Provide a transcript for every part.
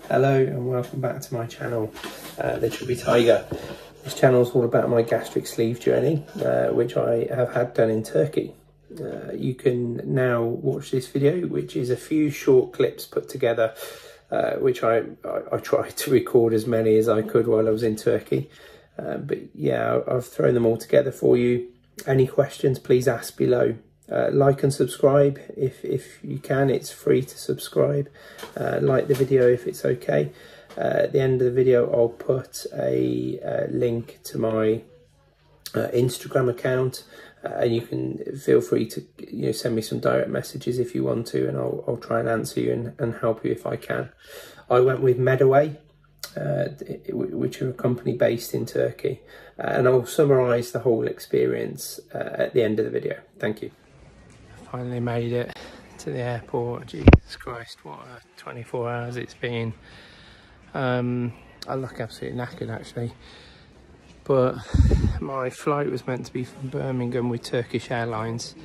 Hello and welcome back to my channel, The Chubby Tiger. This channel is all about my gastric sleeve journey, which I have had done in Turkey. You can now watch this video, which is a few short clips put together, which I tried to record as many as I could while I was in Turkey. But yeah, I've thrown them all together for you. Any questions, please ask below. Like and subscribe if you can. It's free to subscribe. Like the video if it's okay. At the end of the video I'll put a link to my Instagram account, and you can feel free to send me some direct messages if you want to, and I'll try and answer you and help you if I can. I went with Medaway, which are a company based in Turkey, and I'll summarise the whole experience at the end of the video. Thank you. Finally made it to the airport. Jesus Christ, what a 24 hours it's been. I look absolutely knackered actually, but my flight was meant to be from Birmingham with Turkish Airlines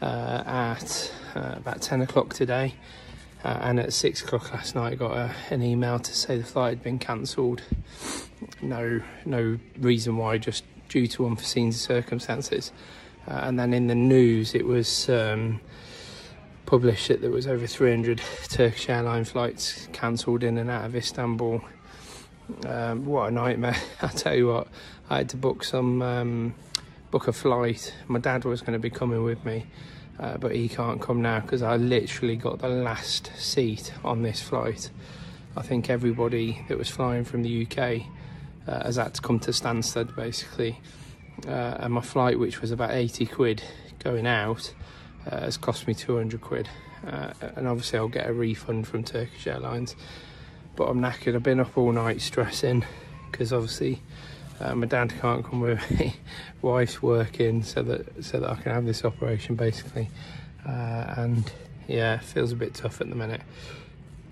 at about 10 o'clock today, and at 6 o'clock last night I got an email to say the flight had been cancelled. No reason why, just due to unforeseen circumstances. And then in the news it was published that there was over 300 Turkish airline flights cancelled in and out of Istanbul. What a nightmare. I tell you what, I had to book a flight. My dad was going to be coming with me, but he can't come now because I literally got the last seat on this flight. I think everybody that was flying from the UK has had to come to Stansted basically. And my flight, which was about 80 quid going out, has cost me 200 quid. And obviously I'll get a refund from Turkish Airlines. But I'm knackered. I've been up all night stressing because obviously my dad can't come with me. Wife's working so that I can have this operation basically. And yeah, it feels a bit tough at the minute.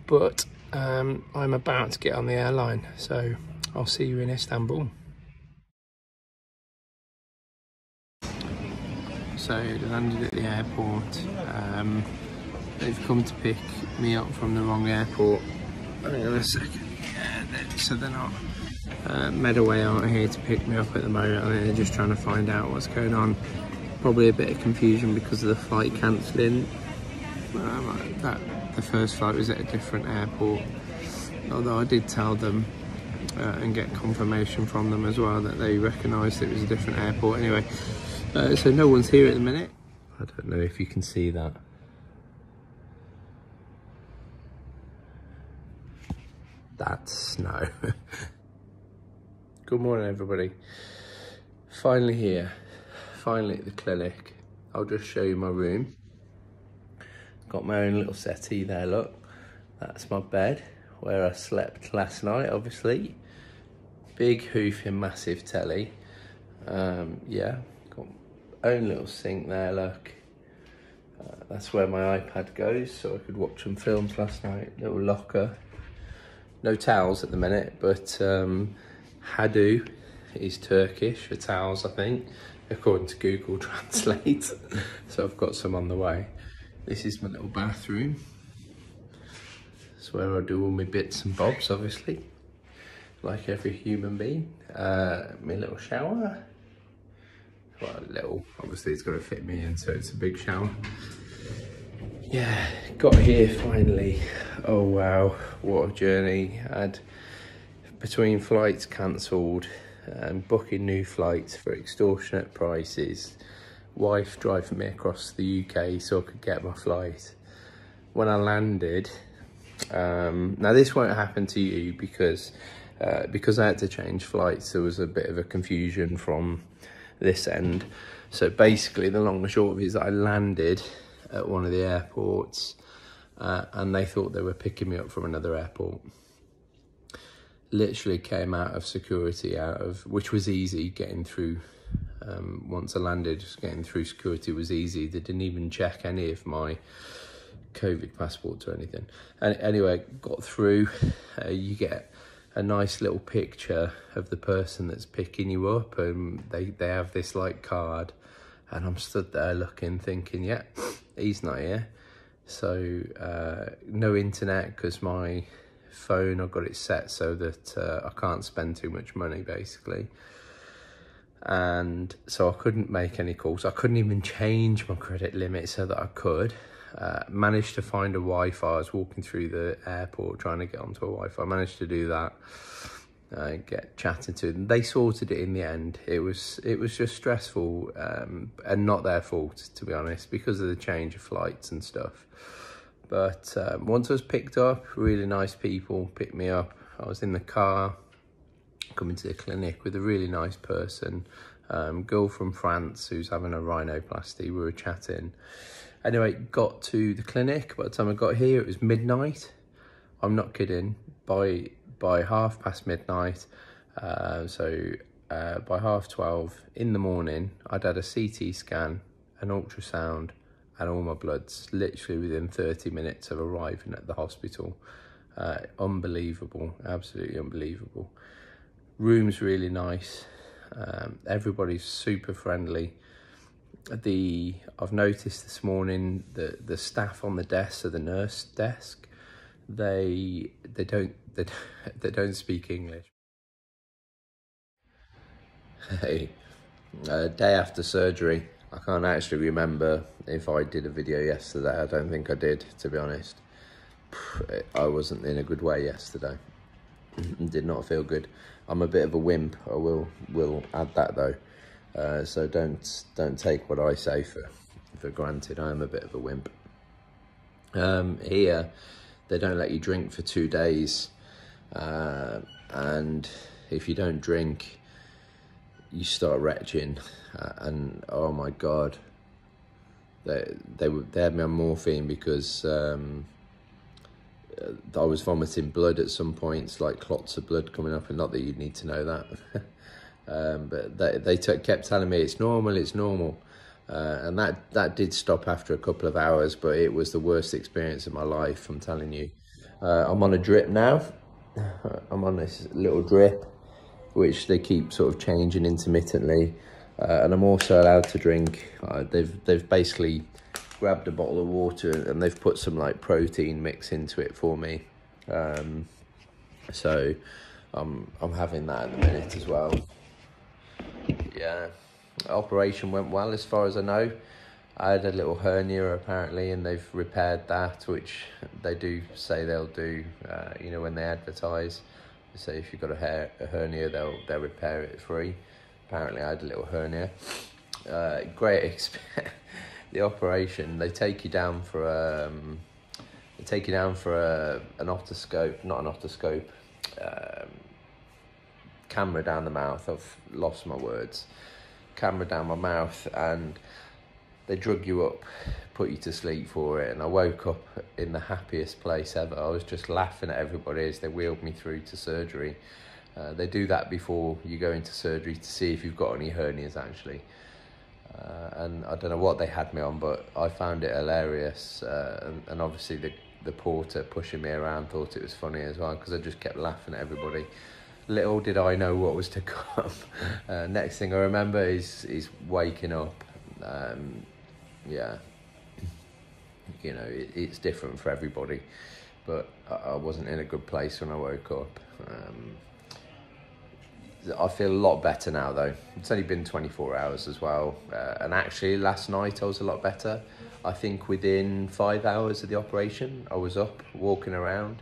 But I'm about to get on the airline, so I'll see you in Istanbul. So I landed at the airport. They've come to pick me up from the wrong airport. Hang on a second. Yeah, so they're not. Medaway aren't here to pick me up at the moment. I think they're just trying to find out what's going on. Probably a bit of confusion because of the flight cancelling. The first flight was at a different airport. Although I did tell them and get confirmation from them as well that they recognised it was a different airport. Anyway. So no one's here at the minute. I don't know if you can see that. That's snow. Good morning everybody. Finally here. Finally at the clinic. I'll just show you my room. Got my own little settee there, look. That's my bed where I slept last night, obviously. Big hoofing, massive telly. Yeah. Own little sink there, look. That's where my iPad goes, so I could watch some films last night. Little locker. No towels at the minute, but Hadu is Turkish for towels, I think, according to Google Translate. So I've got some on the way. This is my little bathroom. That's where I do all my bits and bobs, obviously, like every human being. My little shower. Well, a little, obviously it's got to fit me in, so it's a big shower. Yeah, got here finally. Oh wow, what a journey. I had between flights cancelled and booking new flights for extortionate prices, wife driving me across the UK so I could get my flight. When I landed, now this won't happen to you because I had to change flights, there was a bit of a confusion from this end. So basically the long and short of it is that I landed at one of the airports and they thought they were picking me up from another airport. Literally came out of security, which was easy getting through. Once I landed, just getting through security was easy. They didn't even check any of my COVID passports or anything. And anyway, got through. You get a nice little picture of the person that's picking you up, and they have this like card, and I'm stood there looking, thinking, yeah, he's not here. So no internet because my phone, I've got it set so that I can't spend too much money, basically. And so I couldn't make any calls. I couldn't even change my credit limit so that I could. Managed to find a Wi-Fi. I was walking through the airport trying to get onto a Wi-Fi. I managed to do that. Get chatting to them. They sorted it in the end. It was just stressful, and not their fault, to be honest, because of the change of flights and stuff. But once I was picked up, really nice people picked me up. I was in the car coming to the clinic with a really nice person, girl from France who's having a rhinoplasty. We were chatting. Anyway, got to the clinic. By the time I got here, it was midnight. I'm not kidding. By midnight, so by 12:30 in the morning, I'd had a CT scan, an ultrasound, and all my bloods literally within 30 minutes of arriving at the hospital. Unbelievable, absolutely unbelievable. Room's really nice. Everybody's super friendly. I've noticed this morning the staff on the desk, so the nurse desk, they don't speak English. Hey, day after surgery, I can't actually remember if I did a video yesterday. I don't think I did, to be honest. I wasn't in a good way yesterday. Did not feel good. I'm a bit of a wimp. I will add that though. So don't take what I say for granted. I am a bit of a wimp. Here, they don't let you drink for 2 days, and if you don't drink, you start retching. And oh my god, they had me on morphine because I was vomiting blood at some points, like clots of blood coming up, and not that you'd need to know that. But they kept telling me it's normal, and that did stop after a couple of hours, but it was the worst experience of my life, I'm telling you. I'm on a drip now. I'm on this little drip, which they keep sort of changing intermittently, and I'm also allowed to drink. They've basically grabbed a bottle of water and they've put some like protein mix into it for me. So I'm having that at the minute as well. Yeah, operation went well as far as I know. I had a little hernia apparently, and they've repaired that, which they do say they'll do. You know, when they advertise, they say if you've got a hernia, they'll repair it free. Apparently, I had a little hernia. Great experience. The operation, they take you down for an otoscope, not an otoscope, camera down the mouth. I've lost my words. Camera down my mouth, and they drug you up, put you to sleep for it, and I woke up in the happiest place ever. I was just laughing at everybody as they wheeled me through to surgery. They do that before you go into surgery to see if you've got any hernias, actually. And I don't know what they had me on, but I found it hilarious. And obviously the porter pushing me around thought it was funny as well, because I just kept laughing at everybody. Little did I know what was to come. Next thing I remember is waking up. Yeah, you know, it's different for everybody, but I wasn't in a good place when I woke up. I feel a lot better now though. It's only been 24 hours as well, and actually last night I was a lot better. I think within 5 hours of the operation I was up walking around.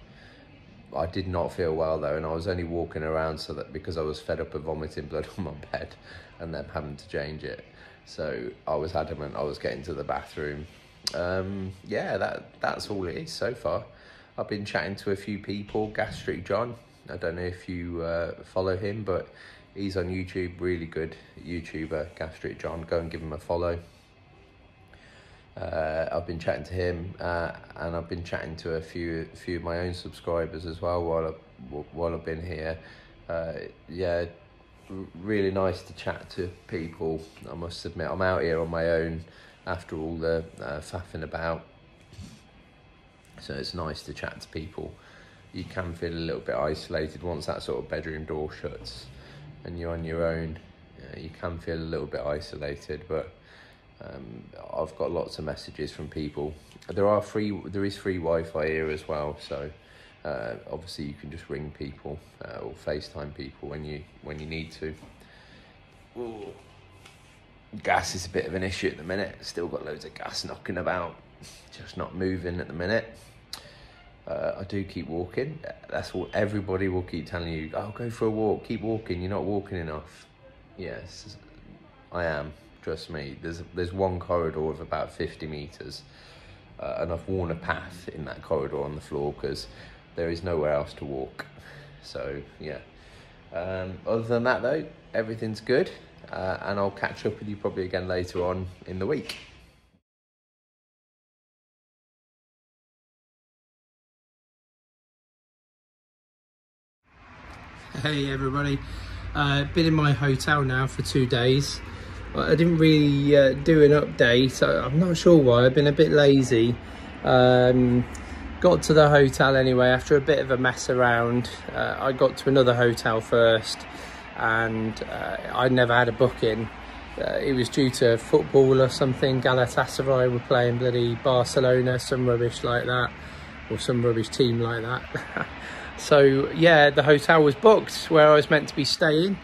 I did not feel well though, and I was only walking around so that because I was fed up of vomiting blood on my bed and then having to change it. So I was adamant I was getting to the bathroom. Yeah, that's all it is so far. I've been chatting to a few people. Gastric John, I don't know if you follow him, but he's on YouTube, really good YouTuber, Gastric John. Go and give him a follow. I've been chatting to him, and I've been chatting to a few of my own subscribers as well while I've been here. Yeah, really nice to chat to people. I must admit, I'm out here on my own after all the faffing about, so it's nice to chat to people. You can feel a little bit isolated once that sort of bedroom door shuts and you're on your own. You can feel a little bit isolated, but I've got lots of messages from people. There is free Wi-Fi here as well, so Obviously, you can just ring people or FaceTime people when you need to. Ooh. Gas is a bit of an issue at the minute. Still got loads of gas knocking about, just not moving at the minute. I do keep walking. That's what everybody will keep telling you. Oh, go for a walk. Keep walking. You're not walking enough. Yes, I am. Trust me. There's one corridor of about 50 meters, and I've worn a path in that corridor on the floor because there is nowhere else to walk. So yeah. Other than that though, everything's good, and I'll catch up with you probably again later on in the week. Hey everybody, been in my hotel now for 2 days. I didn't really do an update. I'm not sure why. I've been a bit lazy. Got to the hotel anyway after a bit of a mess around. I got to another hotel first, and I never had a booking. It was due to football or something. Galatasaray were playing bloody Barcelona, some rubbish like that, or some rubbish team like that. So yeah, the hotel was booked where I was meant to be staying.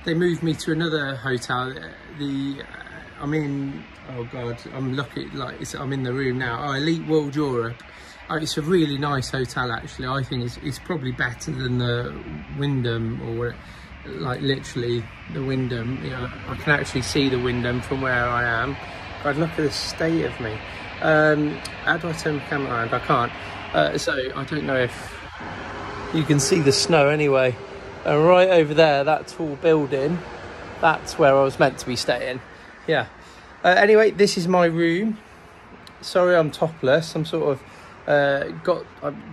They moved me to another hotel. I'm in, oh god, I'm looking like I'm in the room now. Oh, Elite World Europe. It's a really nice hotel actually. I think it's probably better than the Wyndham, or like literally the Wyndham. You know, I can actually see the Wyndham from where I am. God, look at the state of me. How do I turn the camera around? I can't. So I don't know if you can see the snow anyway. And right over there, that tall building, that's where I was meant to be staying. Yeah. Anyway, this is my room. Sorry I'm topless. I'm sort of I've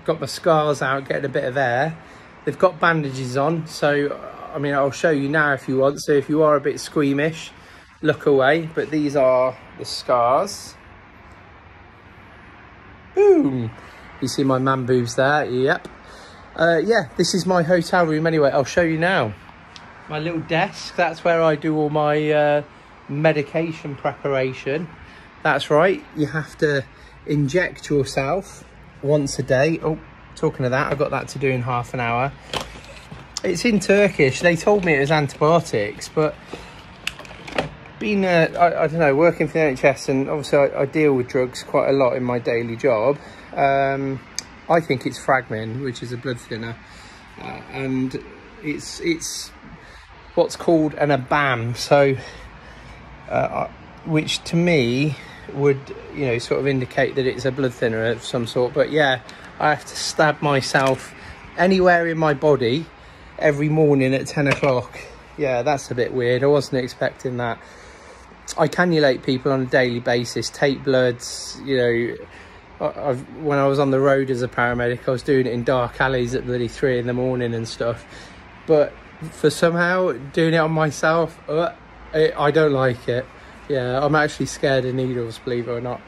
got my scars out, getting a bit of air. They've got bandages on, so I mean I'll show you now if you want. So if you are a bit squeamish, look away. But these are the scars. Boom. You see my man boobs there? Yep. Yeah, this is my hotel room anyway. I'll show you now. My little desk, that's where I do all my medication preparation. That's right, you have to inject yourself once a day. Oh, talking of that, I've got that to do in half an hour. It's in Turkish. They told me it was antibiotics, but being, I don't know, working for the NHS, and obviously I deal with drugs quite a lot in my daily job. I think it's Fragmin, which is a blood thinner, and it's what's called an ABAM, so which to me would, you know, sort of indicate that it's a blood thinner of some sort. But yeah, I have to stab myself anywhere in my body every morning at 10 o'clock. Yeah, that's a bit weird. I wasn't expecting that. I cannulate people on a daily basis, take bloods, you know. When I was on the road as a paramedic, I was doing it in dark alleys at bloody 3 in the morning and stuff. But for somehow doing it on myself, I don't like it. Yeah, I'm actually scared of needles, believe it or not.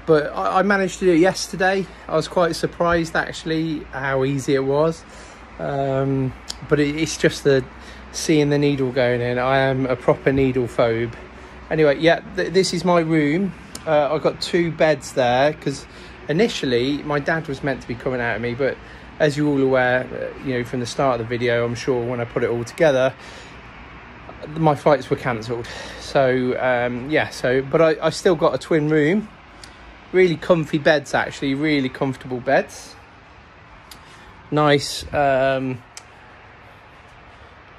But I managed to do it yesterday. I was quite surprised actually how easy it was. But it's just seeing the needle going in. I am a proper needle phobe. Anyway, yeah, this is my room. I've got 2 beds there because initially my dad was meant to be coming out of me, but as you're all aware, you know, from the start of the video, I'm sure when I put it all together, my flights were cancelled. So yeah, but I still got a twin room, really comfy beds actually, really comfortable beds, nice little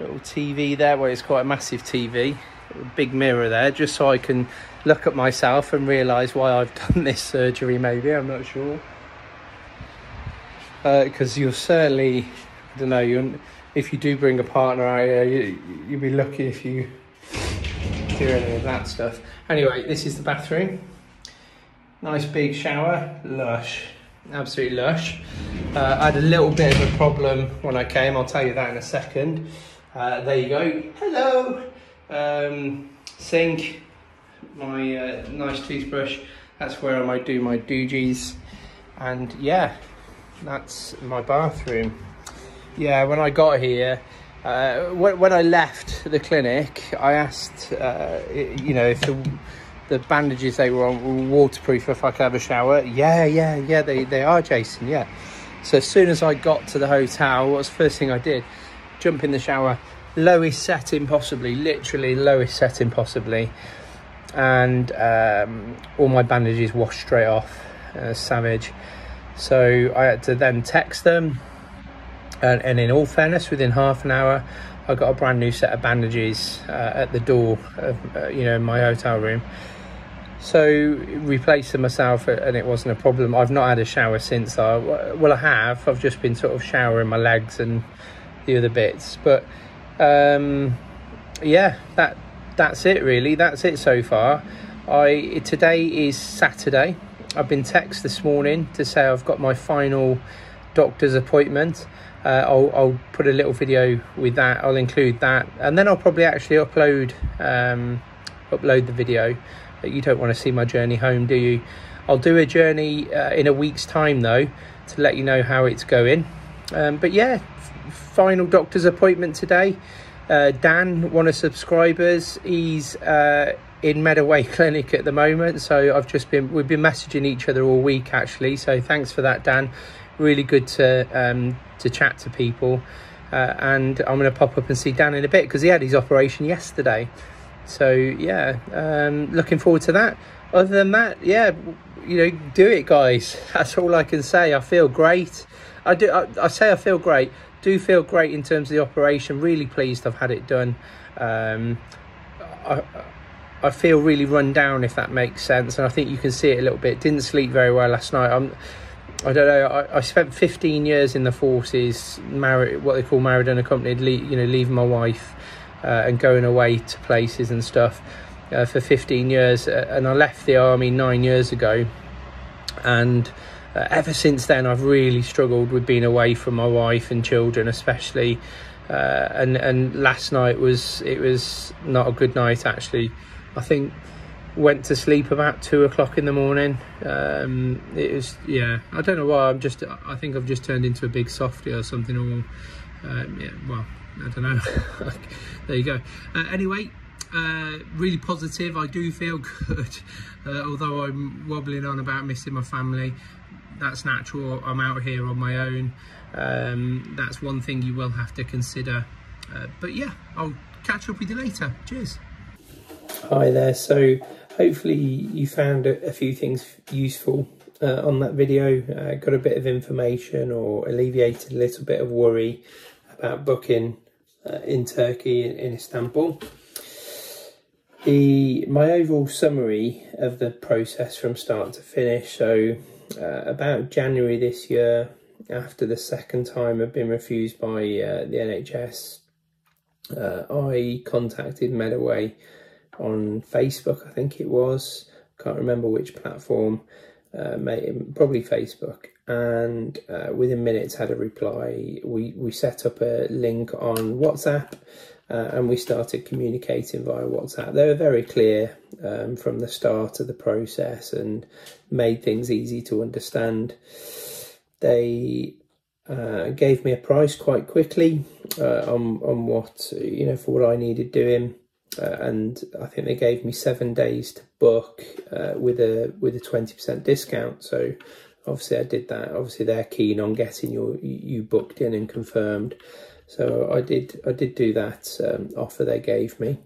TV there. Well, it's quite a massive TV, a big mirror there, just so I can look at myself and realise why I've done this surgery. Maybe, I'm not sure, because you'll certainly, I don't know, if you do bring a partner out here, you'll be lucky if you do any of that stuff. Anyway, this is the bathroom. Nice big shower, lush, absolutely lush. I had a little bit of a problem when I came, I'll tell you that in a second. There you go, hello. Sink, my nice toothbrush, that's where I might do my doogies, and yeah, that's my bathroom. Yeah, when I got here, when I left the clinic, I asked, you know, if the bandages they were on were waterproof, if I could have a shower. Yeah, they are, Jason, yeah. So as soon as I got to the hotel, what's the first thing I did? Jump in the shower, lowest setting possibly, literally lowest setting possibly, and all my bandages washed straight off. Savage. So I had to then text them, and in all fairness, within half an hour I got a brand new set of bandages at the door of in my hotel room. So replaced them myself, and it wasn't a problem. I've not had a shower since though. Well, I have. I've just been sort of showering my legs and the other bits, but yeah, that's it really. That's it so far. Today is Saturday. I've been texted this morning to say I've got my final doctor's appointment. I'll put a little video with that. I'll include that, and then I'll probably actually upload the video. You don't want to see my journey home, do you? I'll do a journey in a week's time though, to let you know how it's going. But yeah, final doctor's appointment today. Dan, one of subscribers, he's in Medaway clinic at the moment, so we've been messaging each other all week actually, so thanks for that, Dan. Really good to chat to people, and I'm going to pop up and see Dan in a bit because he had his operation yesterday. So yeah, looking forward to that. Other than that, yeah, do it, guys. That's all I can say. I feel great. I say I feel great. Do feel great in terms of the operation. Really pleased I've had it done. I feel really run down, if that makes sense, and I think you can see it a little bit. Didn't sleep very well last night. I don't know. I spent 15 years in the forces, married, what they call married and accompanied. Leaving my wife and going away to places and stuff for 15 years, and I left the army 9 years ago, and ever since then I've really struggled with being away from my wife and children, especially. And last night was not a good night actually. I think went to sleep about 2 o'clock in the morning. It was, yeah, I don't know why. I think I've just turned into a big softie or something, or yeah, well, I don't know. There you go. Anyway, really positive. I do feel good, although I'm wobbling on about missing my family. That's natural. I'm out here on my own. That's one thing you will have to consider. But yeah, I'll catch up with you later. Cheers. Hi there. So hopefully you found a few things useful on that video. Got a bit of information, or alleviated a little bit of worry about booking in Turkey, in Istanbul. My overall summary of the process from start to finish. So about January this year, after the second time I've been refused by the NHS, I contacted Medaway on Facebook, I think it was, can't remember which platform, probably Facebook, and within minutes had a reply. We set up a link on WhatsApp, and we started communicating via WhatsApp. They were very clear from the start of the process and made things easy to understand. They gave me a price quite quickly on what, for what I needed doing. And I think they gave me 7 days to book with a 20% discount. So obviously I did that. Obviously they're keen on getting you booked in and confirmed. So I did do that offer they gave me.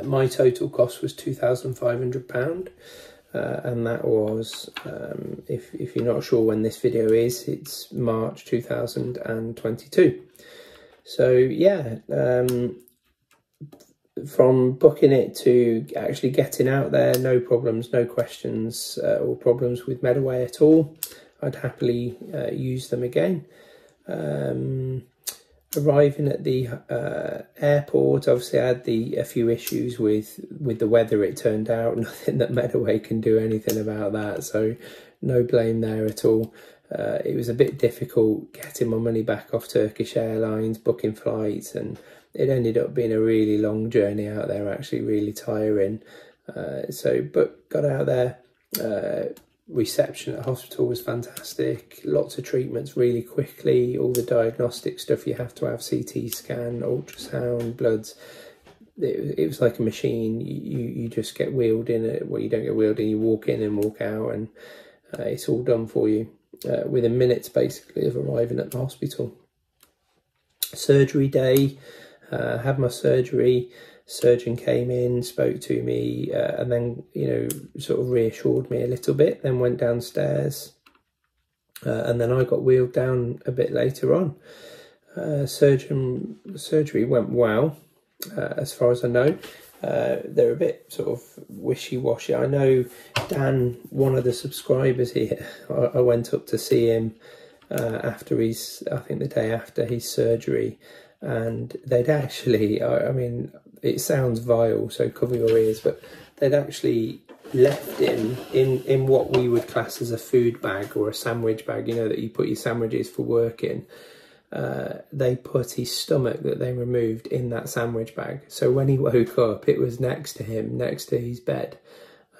My total cost was £2,500, and that was, if you're not sure when this video is, it's March 2022. So yeah. From booking it to actually getting out there, no problems, no questions or problems with Medaway at all. I'd happily use them again. Arriving at the airport, obviously I had a few issues with the weather, it turned out. Nothing that Medaway can do anything about that, so no blame there at all. It was a bit difficult getting my money back off Turkish Airlines, booking flights, and it ended up being a really long journey out there, actually really tiring. But got out there. Reception at hospital was fantastic. Lots of treatments really quickly. All the diagnostic stuff you have to have, CT scan, ultrasound, bloods. It was like a machine. You just get wheeled in. Well, you don't get wheeled in. You walk in and walk out, and it's all done for you. within minutes basically of arriving at the hospital. Surgery day, had my surgery. Surgeon came in, spoke to me, and then, you know, sort of reassured me a little bit, then went downstairs, and then I got wheeled down a bit later on. Surgery went well, as far as I know. They're a bit sort of wishy-washy. I know Dan, one of the subscribers here, I went up to see him after I think the day after his surgery, and they'd actually, I mean, it sounds vile, so cover your ears, but they'd actually left him in what we would class as a food bag or a sandwich bag, you know, that you put your sandwiches for work in. They put his stomach that they removed in that sandwich bag. So when he woke up, it was next to him, next to his bed.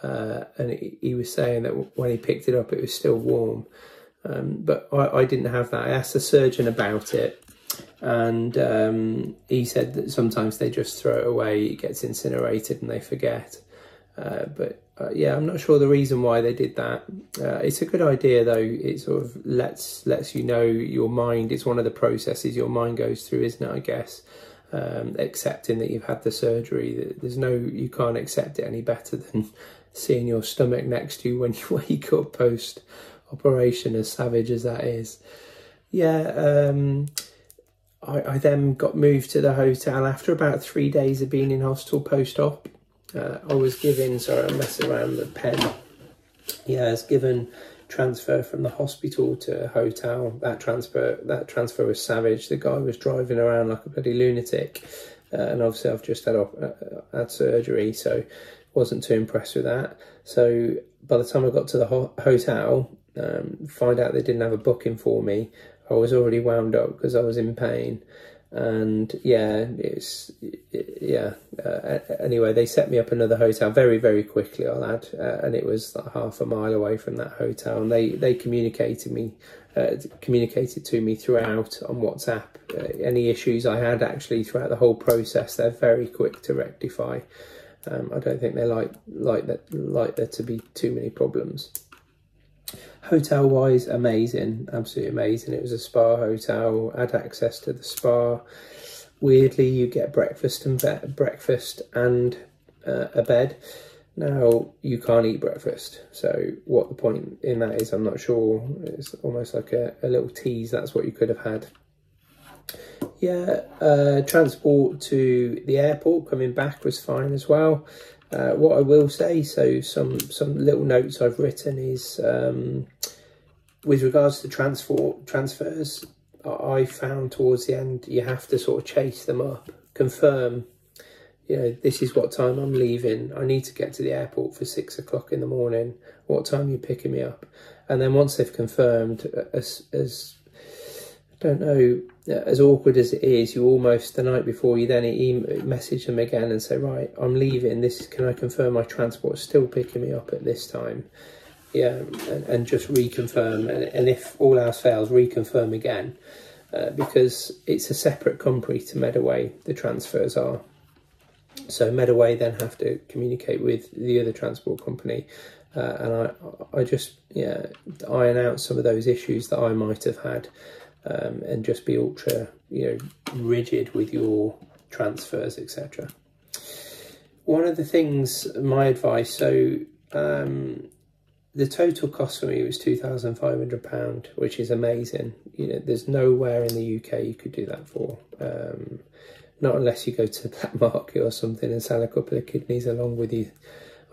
And he was saying that when he picked it up, it was still warm. But I didn't have that. I asked the surgeon about it, and he said that sometimes they just throw it away, it gets incinerated and they forget. But yeah, I'm not sure the reason why they did that. It's a good idea though. It sort of lets you know your mind. It's one of the processes your mind goes through, isn't it? I guess accepting that you've had the surgery. You can't accept it any better than seeing your stomach next to you when you wake up post operation, as savage as that is. Yeah. I then got moved to the hotel after about 3 days of being in hospital post-op. I was given, sorry, I'm messing around with the pen. Yeah, I was given transfer from the hospital to hotel. That transfer was savage. The guy was driving around like a bloody lunatic. And obviously I've just had surgery, so wasn't too impressed with that. So by the time I got to the hotel, find out they didn't have a booking for me, I was already wound up because I was in pain. And yeah, anyway, they set me up another hotel very, very quickly, I'll add, and it was like half a mile away from that hotel, and they communicated to me throughout on WhatsApp. Any issues I had actually throughout the whole process, they're very quick to rectify. I don't think they like there to be too many problems. Hotel wise, amazing, absolutely amazing. It was a spa hotel, had access to the spa. Weirdly, you get breakfast and a bed. Now you can't eat breakfast, so what the point in that is, I'm not sure. It's almost like a little tease. That's what you could have had. Yeah, transport to the airport coming back was fine as well. What I will say, so some little notes I've written is with regards to transfers, I found towards the end you have to sort of chase them up, confirm, you know, this is what time I'm leaving. I need to get to the airport for 6 o'clock in the morning. What time are you picking me up? And then once they've confirmed, as I don't know, as awkward as it is, you almost, the night before, you then message them again and say, right, I'm leaving, can I confirm my transport's still picking me up at this time? Yeah, and just reconfirm, and if all else fails, reconfirm again, because it's a separate company to Medaway, the transfers are. So Medaway then have to communicate with the other transport company, and I just, yeah, iron out some of those issues that I might have had. And just be ultra, you know, rigid with your transfers, etc. One of the things, my advice, so the total cost for me was £2,500, which is amazing. You know, there's nowhere in the UK you could do that for. Not unless you go to the black market or something and sell a couple of kidneys along with you.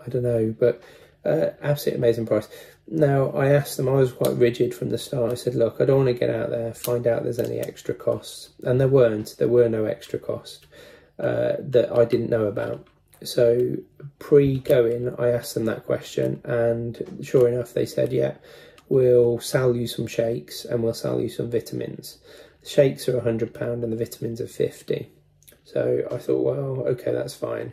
I don't know, but absolutely amazing price. Now, I asked them, I was quite rigid from the start. I said, look, I don't want to get out there, find out there's any extra costs. And there were no extra cost that I didn't know about. So pre-going, I asked them that question, and sure enough, they said, yeah, we'll sell you some shakes and we'll sell you some vitamins. The shakes are £100 and the vitamins are £50. So I thought, well, okay, that's fine.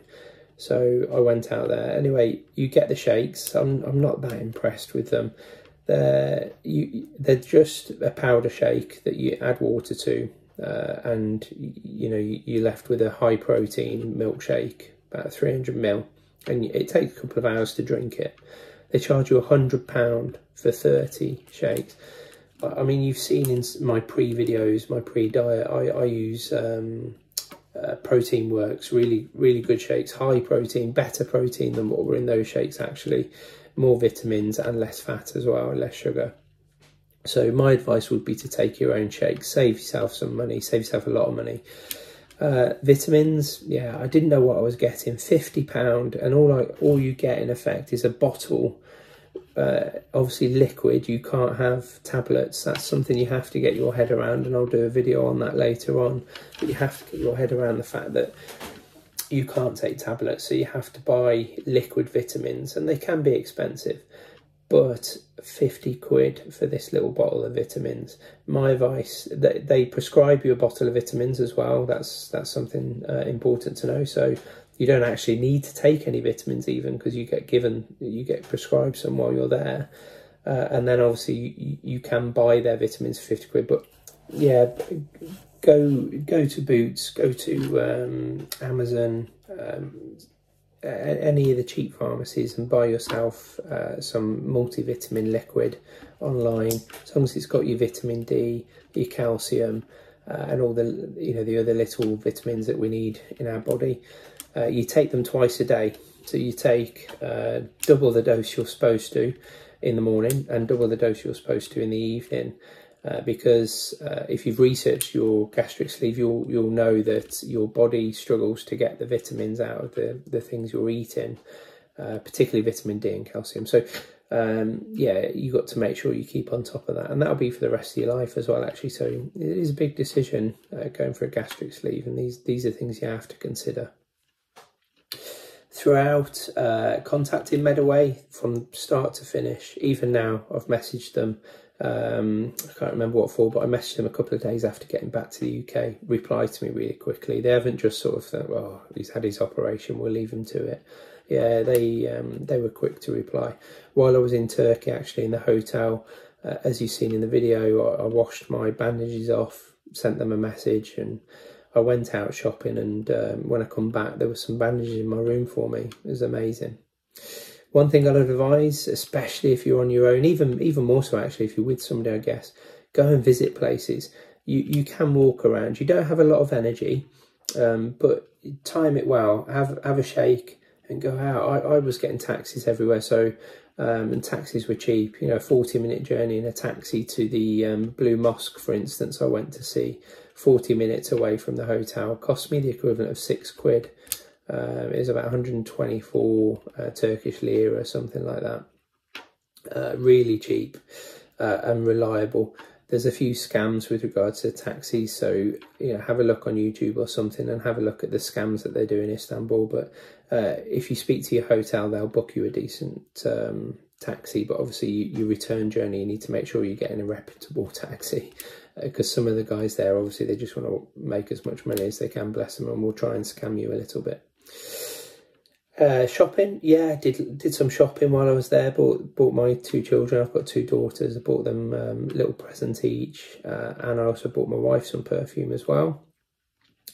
So I went out there. Anyway, you get the shakes. I'm not that impressed with them. They're just a powder shake that you add water to, and you know, you're left with a high protein milkshake, about 300 ml, and it takes a couple of hours to drink it. They charge you £100 for 30 shakes. I mean, you've seen in my pre-videos, my pre-diet, I use Protein Works, really good shakes, high protein, better protein than what were in those shakes actually, more vitamins and less fat as well, less sugar. So my advice would be to take your own shakes, save yourself some money, save yourself a lot of money. Vitamins, yeah, I didn't know what I was getting, £50, and all you get in effect is a bottle. Obviously liquid, you can't have tablets. That's something you have to get your head around, and I'll do a video on that later on. But you have to get your head around the fact that you can't take tablets, so you have to buy liquid vitamins, and they can be expensive. But 50 quid for this little bottle of vitamins. My advice, they prescribe you a bottle of vitamins as well. That's something important to know. So you don't actually need to take any vitamins even, because you get prescribed some while you're there. And then obviously you can buy their vitamins for 50 quid. But yeah, go to Boots, go to Amazon, any of the cheap pharmacies, and buy yourself some multivitamin liquid online, as long as it's got your vitamin D, your calcium, and all the the other little vitamins that we need in our body. You take them twice a day, so you take double the dose you're supposed to in the morning and double the dose you're supposed to in the evening. Because if you've researched your gastric sleeve, you'll know that your body struggles to get the vitamins out of the things you're eating, particularly vitamin D and calcium. So yeah, you got to make sure you keep on top of that, and that'll be for the rest of your life as well, actually. So it is a big decision going for a gastric sleeve, and these are things you have to consider. Throughout, contacting Medaway from start to finish. Even now, I've messaged them. I can't remember what for, but I messaged them a couple of days after getting back to the UK. Replied to me really quickly. They haven't just sort of thought, well, he's had his operation, we'll leave him to it. Yeah, they were quick to reply. While I was in Turkey, actually, in the hotel, as you've seen in the video, I washed my bandages off, sent them a message, and I went out shopping, and when I come back, there were some bandages in my room for me. It was amazing. One thing I'd advise, especially if you're on your own, even more so actually if you're with somebody, I guess, go and visit places. You can walk around. You don't have a lot of energy, but time it well. Have a shake and go out. I was getting taxis everywhere, so and taxis were cheap. You know, a 40-minute journey in a taxi to the Blue Mosque, for instance, I went to see, 40 minutes away from the hotel, cost me the equivalent of £6. It was about 124 Turkish lira or something like that. Really cheap and reliable. There's a few scams with regards to taxis, so have a look on YouTube or something and have a look at the scams that they do in Istanbul. But if you speak to your hotel, they'll book you a decent taxi. But obviously your return journey, you need to make sure you're getting a reputable taxi, because some of the guys there, obviously they just want to make as much money as they can, bless them, and will try and scam you a little bit. Shopping, yeah, did some shopping while I was there. Bought my two children, I've got two daughters, I bought them little presents each, and I also bought my wife some perfume as well.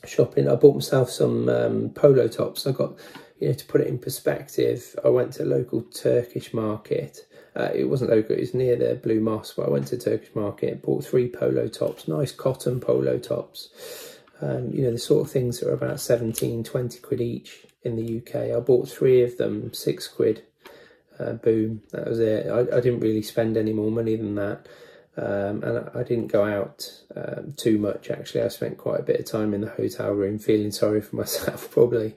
Shopping, I bought myself some polo tops. I got, to put it in perspective, I went to a local Turkish market. It wasn't local, it was near the Blue Mosque, but I went to a Turkish market, bought 3 polo tops, nice cotton polo tops. The sort of things that are about 17, 20 quid each in the UK. I bought 3 of them, 6 quid. Boom, that was it. I didn't really spend any more money than that. And I didn't go out too much, actually. I spent quite a bit of time in the hotel room feeling sorry for myself, probably.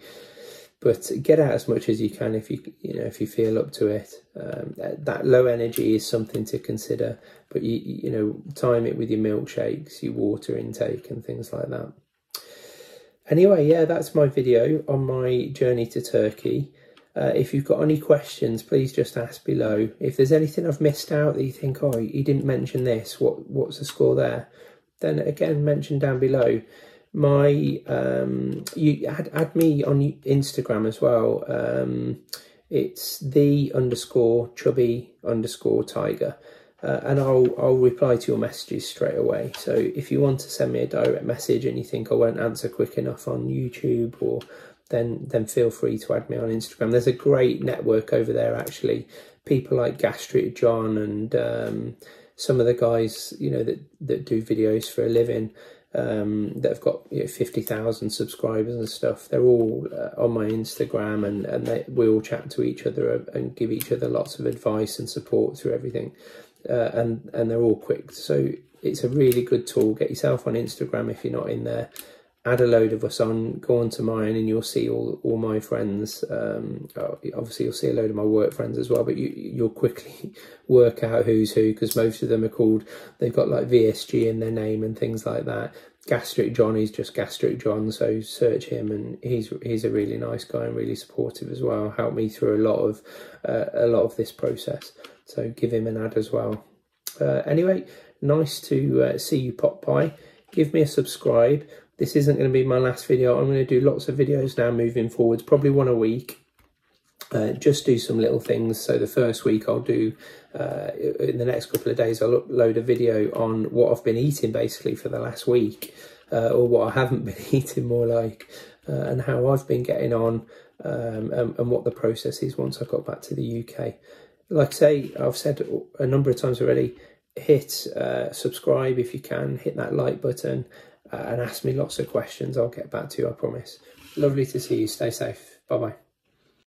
But get out as much as you can if you feel up to it. That low energy is something to consider, but time it with your milkshakes, your water intake and things like that. Anyway, yeah, that's my video on my journey to Turkey. If you've got any questions, please just ask below. If there's anything I've missed out that you think, oh, you didn't mention this, what's the score there? Then again, mention down below. You add me on Instagram as well. It's the_chubby_tiger. And I'll reply to your messages straight away. So if you want to send me a direct message and you think I won't answer quick enough on YouTube, or then feel free to add me on Instagram. There's a great network over there, actually. People like Gastric John and some of the guys, you know, that do videos for a living, that have got, you know, 50,000 subscribers and stuff. They're all on my Instagram, and we all chat to each other and give each other lots of advice and support through everything. And they're all quick. So it's a really good tool. Get yourself on Instagram if you're not in there. Add a load of us on, go on to mine, and you'll see all my friends. Obviously, you'll see a load of my work friends as well, but you'll quickly work out who's who, because most of them are called, they've got like VSG in their name and things like that. Gastric John is just Gastric John, so search him, and he's a really nice guy and really supportive as well. Helped me through a lot of this process, so give him an ad as well. Anyway, nice to see you pop by. Give me a subscribe. This isn't going to be my last video. I'm going to do lots of videos now moving forwards, probably one a week. Just do some little things. So the first week I'll do, in the next couple of days, I'll upload a video on what I've been eating basically for the last week, or what I haven't been eating more like, and how I've been getting on, and what the process is once I got back to the UK. Like I say, I've said a number of times already, hit subscribe if you can, hit that like button, and ask me lots of questions. I'll get back to you, I promise. Lovely to see you. Stay safe. Bye-bye.